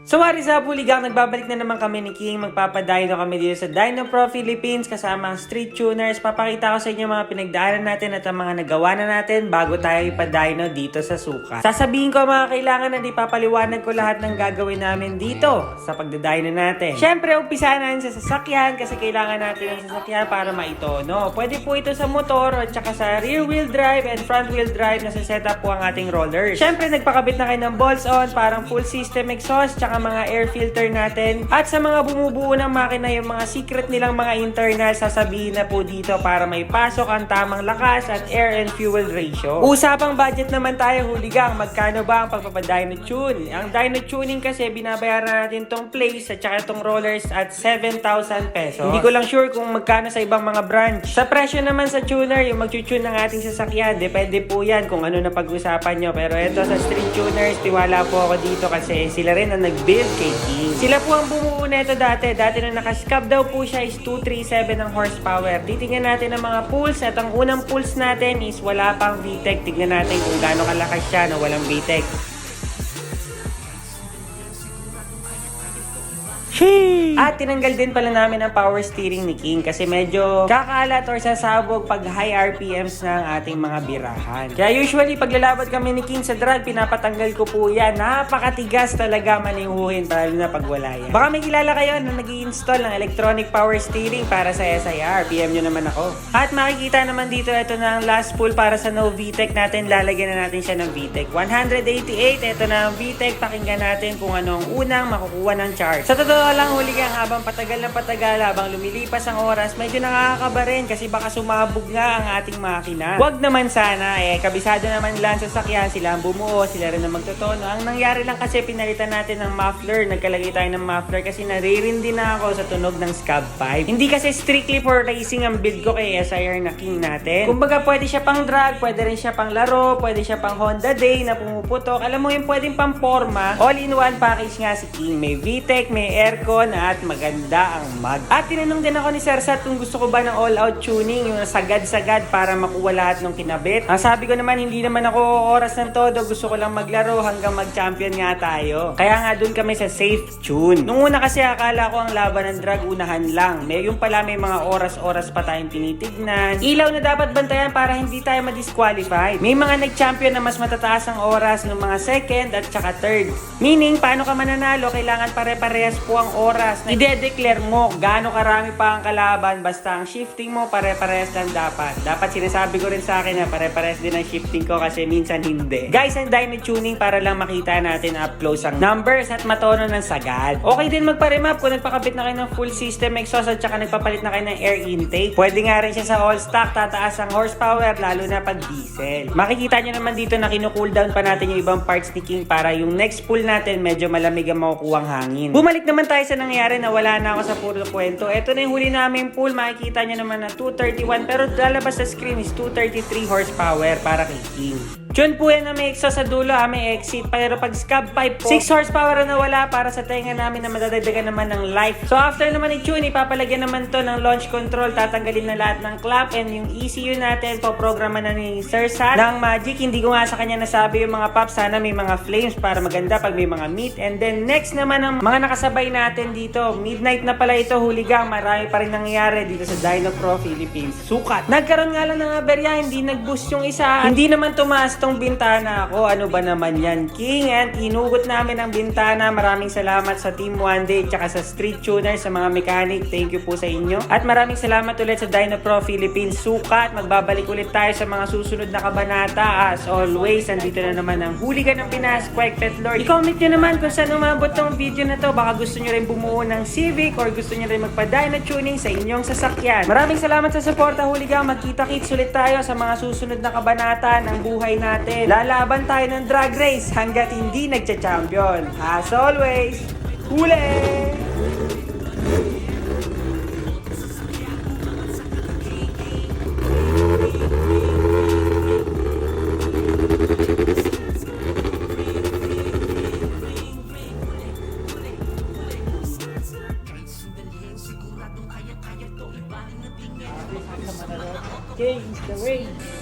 So what is up, Huligang? Nagbabalik na naman kami ni King. Magpapadino kami dito sa Dino Pro Philippines kasama ang street tuners. Papakita ko sa inyo mga pinagdaanan natin at ang mga nagawa na natin bago tayo ipadino dito sa sukat. Sasabihin ko mga kailangan na di papaliwanag ko lahat ng gagawin namin dito sa pagdadino natin. Siyempre, umpisahan natin sa sasakyan kasi kailangan natin ng sasakyan para maitono. Pwede po ito sa motor at saka sa rear wheel drive and front wheel drive na setup po ang ating rollers. Siyempre, nagpakabit na kayo ng bolts on, parang full system exhaust, tsaka mga air filter natin. At sa mga bumubuo ng makina, yung mga secret nilang mga internal, sasabihin na po dito para may pasok ang tamang lakas at air and fuel ratio. Usapang budget naman tayo, Huligang. Magkano ba ang pagpapadino tune? Ang dyno tuning kasi binabayaran natin tong place at saka tong rollers at 7,000 pesos. Hindi ko lang sure kung magkano sa ibang mga branch. Sa presyo naman sa tuner, yung mag-tune ng ating sasakyan, depende po yan kung ano na pag-usapan nyo. Pero ito sa street tuners, tiwala po ako dito kasi sila rin ang nag-build kay King. Sila po ang bumuo na ito dati. Dati na nakascab daw po siya is 237 ang horsepower. Titingnan natin ang mga pulse at ang unang pulse natin is wala pang VTEC. Tignan natin kung gaano kalakas siya na walang VTEC. At tinanggal din pala namin ang power steering ni King kasi medyo kakalat or sasabog pag high RPMs ng ating mga birahan. Kaya usually paglalabad kami ni King sa drag, pinapatanggal ko po yan. Napakatigas talaga manihuhin lalo na pag wala yan. Baka may kilala kayo na nag-i-install ng electronic power steering para sa SIR. PM nyo naman ako. At makikita naman dito, ito na ang last pull para sa no VTEC natin. Lalagyan na natin siya ng VTEC. 188, ito na ang VTEC. Pakinggan natin kung ano ang unang makukuha ng charge. Sa totoo lang, Huligang, habang patagal na patagal, habang lumilipas ang oras, medyo nakakakaba rin kasi baka sumabog nga ang ating makina. Wag naman sana, kabisado naman lang sa sakyan, sila ang bumuo, sila rin ang magtotono. Ang nangyari lang kasi pinalitan natin ng muffler, nagkalagay tayo ng muffler kasi naririndi na ako sa tunog ng scab pipe. Hindi kasi strictly for racing ang build ko kay SIR na King natin. Kumbaga pwede siya pang drag, pwede rin siya pang laro, pwede siya pang Honda Day na pumuputok. Alam mo yung pwedeng pang forma, all-in-one package nga si King. May VTEC, may aircon, at maganda ang mag. At tinanong din ako ni Sir Sat kung gusto ko ba ng all-out tuning, yung sagad-sagad para makuha lahat ng kinabit. Ang sabi ko naman, hindi naman ako oras ng todo, gusto ko lang maglaro hanggang mag-champion nga tayo. Kaya nga dun kami sa safe tune. Nung una kasi akala ko ang laban ng drag unahan lang. Yung pala may mga oras-oras pa tayong tinitignan. Ilaw na dapat bantayan para hindi tayo ma-disqualify. May mga nag-champion na mas matataas ang oras ng mga second at saka third. Meaning, paano ka mananalo, kailangan pare-parehas po ang oras. I-declare mo gaano karami pa ang kalaban, basta ang shifting mo pare-parehas lang dapat. Dapat sinasabi ko rin sa akin na pare-parehas din ang shifting ko kasi minsan hindi. Guys, ang dyno tuning para lang makita natin up close ang numbers at matono ng sagad. Okay din magpa-remap kung nagpakabit na kayo ng full system exhaust at saka nagpapalit na kayo ng air intake. Pwede nga rin siya sa all stock, tataas ang horsepower lalo na pag diesel. Makikita nyo naman dito na kinu-cool down pa natin yung ibang parts ni King para yung next pull natin medyo malamig ang makukuhang hangin. Bumalik naman tayo sa nangyari na wala na ako sa puro kwento. Ito na yung huli namin pool. Makikita nyo naman na 231 pero lalabas sa screen is 233 horsepower para kay King. Tune po yan na may exhaust sa dulo, may exit. Pero pag scab pipe po, 6 horsepower na wala para sa tenga namin na madadagdagan naman ng life. So after naman i-tune, ipapalagyan naman to ng launch control. Tatanggalin na lahat ng clamp and yung ECU natin po programa na ni Sir Sat ng Magic. Hindi ko nga sa kanya nasabi yung mga pops. Sana may mga flames para maganda pag may mga meat. And then next naman ang mga nakasabay natin dito. Midnight na pala ito, Huligang. Marami pa rin nangyayari dito sa Dino Pro Philippines. Sukat. Nagkaroon nga lang ng aberya, hindi nag-boost yung isa. Hindi naman tumaas tong bintana ako. Ano ba naman yan, King? And inugot namin ang bintana. Maraming salamat sa Team One Day tsaka sa Street Tuner, sa mga mechanic. Thank you po sa inyo. At maraming salamat ulit sa Dino Pro Philippines. Sukat. Magbabalik ulit tayo sa mga susunod na kabanata. As always, andito na naman ang Huligan ng Pinas, Quake Pet Lord. I-comment nyo naman kung saan umabot tong video na to. Baka gusto nyo rin bumuo ng Civic or gusto nyo rin magpa-dyno tuning sa inyong sasakyan. Maraming salamat sa suporta, Huligang. Magkita-kits ulit tayo sa mga susunod na kabanata ng buhay natin. Lalaban tayo ng drag race hanggat hindi nagcha-champion. As always, huli! Change the way.